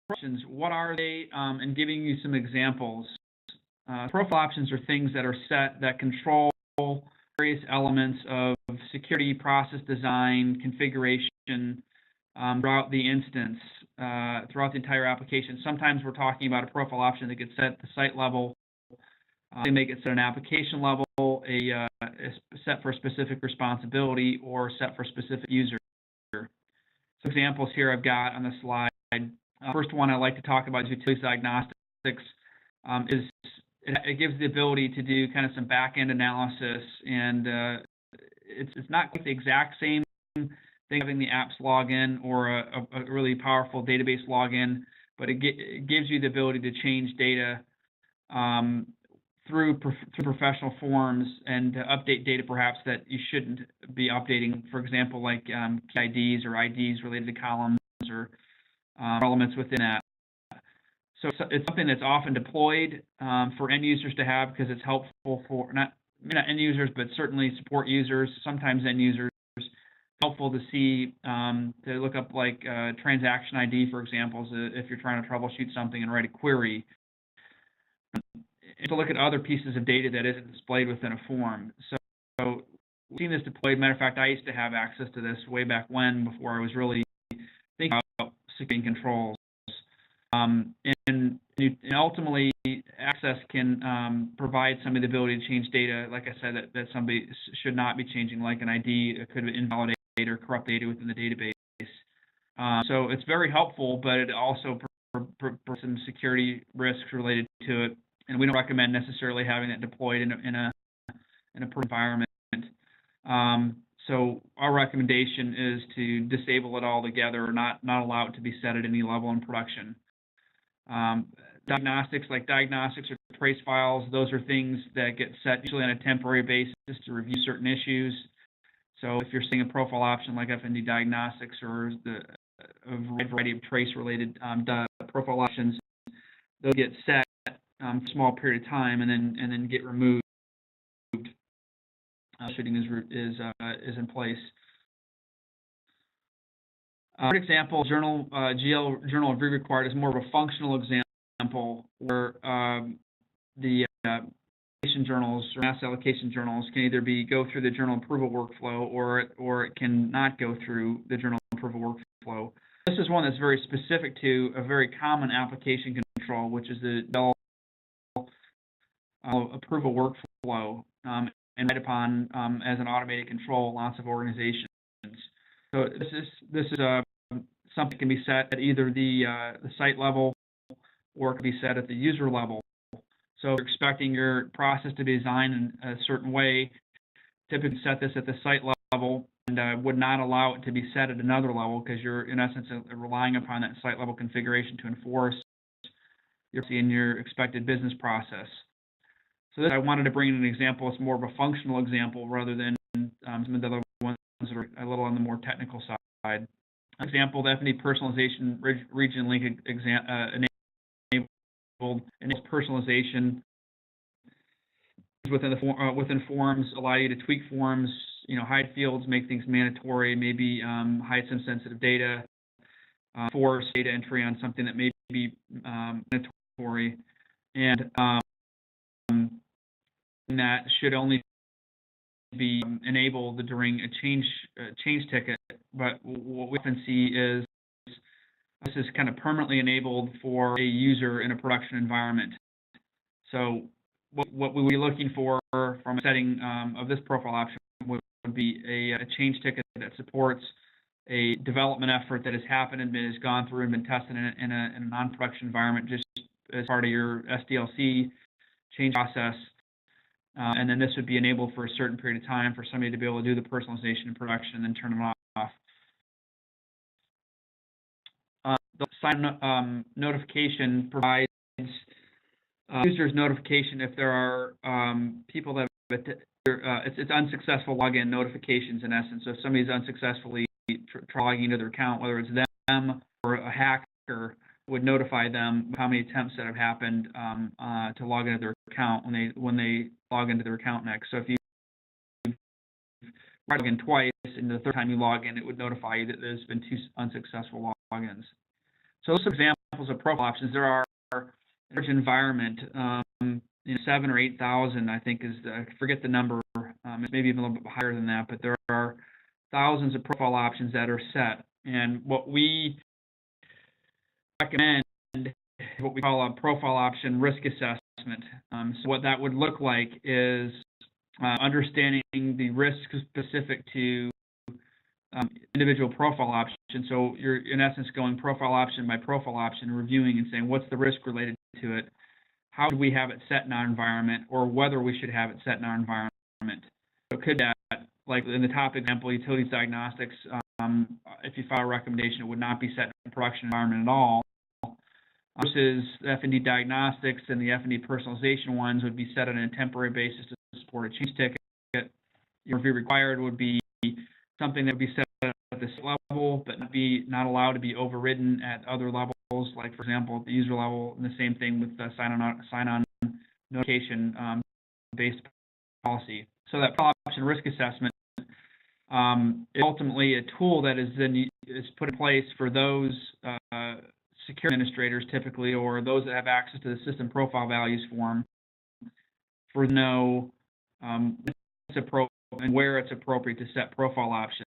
options, what are they? And giving you some examples. Profile options are things that are set that control various elements of security, process design, configuration throughout the instance, throughout the entire application. Sometimes we're talking about a profile option that gets set at the site level. They make it set at an application level, set for a specific responsibility, or set for a specific user. So examples here I've got on the slide. First one I like to talk about is utilities diagnostics. It gives the ability to do kind of some back-end analysis, and it's not quite the exact same thing having the apps login or a really powerful database login, but it gives you the ability to change data through professional forms and to update data perhaps that you shouldn't be updating, for example, like IDs or IDs related to columns or elements within that. So it's something that's often deployed for end users to have because it's helpful for not end users, but certainly support users, sometimes end users. Helpful to see, to look up like transaction ID, for example, if you're trying to troubleshoot something and write a query. And to look at other pieces of data that isn't displayed within a form. So we've seen this deployed. Matter of fact, I used to have access to this way back when, before I was really thinking about security controls. And ultimately, access can provide somebody the ability to change data, like I said, that somebody should not be changing, like an ID. It could invalidate or corrupt data within the database. So it's very helpful, but it also provides some security risks related to it, and we don't recommend necessarily having it deployed in a environment. So our recommendation is to disable it altogether, or not allow it to be set at any level in production. Diagnostics, like diagnostics or trace files, those are things that get set usually on a temporary basis to review certain issues. So if you're seeing a profile option like FND diagnostics or a variety of trace-related profile options, they'll get set for a small period of time and then get removed. Shooting is in place. For example, GL journal review required is more of a functional example where the allocation journals or mass allocation journals can either go through the journal approval workflow or it can not go through the journal approval workflow. This is one that's very specific to a very common application control, which is the approval workflow, and relied upon as an automated control lots of organizations. So this is something that can be set at either the site level or it can be set at the user level. So if you're expecting your process to be designed in a certain way, typically set this at the site level and would not allow it to be set at another level because you're in essence relying upon that site level configuration to enforce your expected business process. So I wanted to bring in an example. It's more of a functional example rather than some of the other ones that are a little on the more technical side. Example, the FND personalization region link enabled personalization within forms, allow you to tweak forms, hide fields, make things mandatory, maybe hide some sensitive data, force data entry on something that may be mandatory, and that should only be enabled during a change ticket. But what we often see is this is kind of permanently enabled for a user in a production environment. So what we would be looking for from a setting of this profile option would be a change ticket that supports a development effort that has happened and has gone through and been tested in a non-production environment just as part of your SDLC change process. And then this would be enabled for a certain period of time for somebody to be able to do the personalization in production and then turn it off. The sign notification provides users notification if there are people that it's unsuccessful login notifications in essence. So if somebody's unsuccessfully logging into their account, whether it's them or a hacker, would notify them how many attempts that have happened to log into their account when they log into their account next. So if you log in twice and the third time you log in, it would notify you that there's been 2 unsuccessful logins. So this example of profile options, there are large environment, 7 or 8,000, I think is, I forget the number, it's maybe even a little bit higher than that, but there are thousands of profile options that are set. And what we recommend is what we call a profile option risk assessment. So what that would look like is understanding the risk specific to individual profile option. So you're in essence going profile option by profile option, reviewing and saying what's the risk related to it, how do we have it set in our environment, or whether we should have it set in our environment. So could that, like in the top example, utilities diagnostics, if you file a recommendation, it would not be set in a production environment at all, versus F&D diagnostics and the F&D personalization ones would be set on a temporary basis to support a change ticket. Your review required would be something that would be set at this level, but not allowed to be overridden at other levels, like for example at the user level, and the same thing with the sign-on notification based policy. So that profile option risk assessment is ultimately a tool that is put in place for those security administrators typically, or those that have access to the system profile values form, for know and where it's appropriate to set profile options.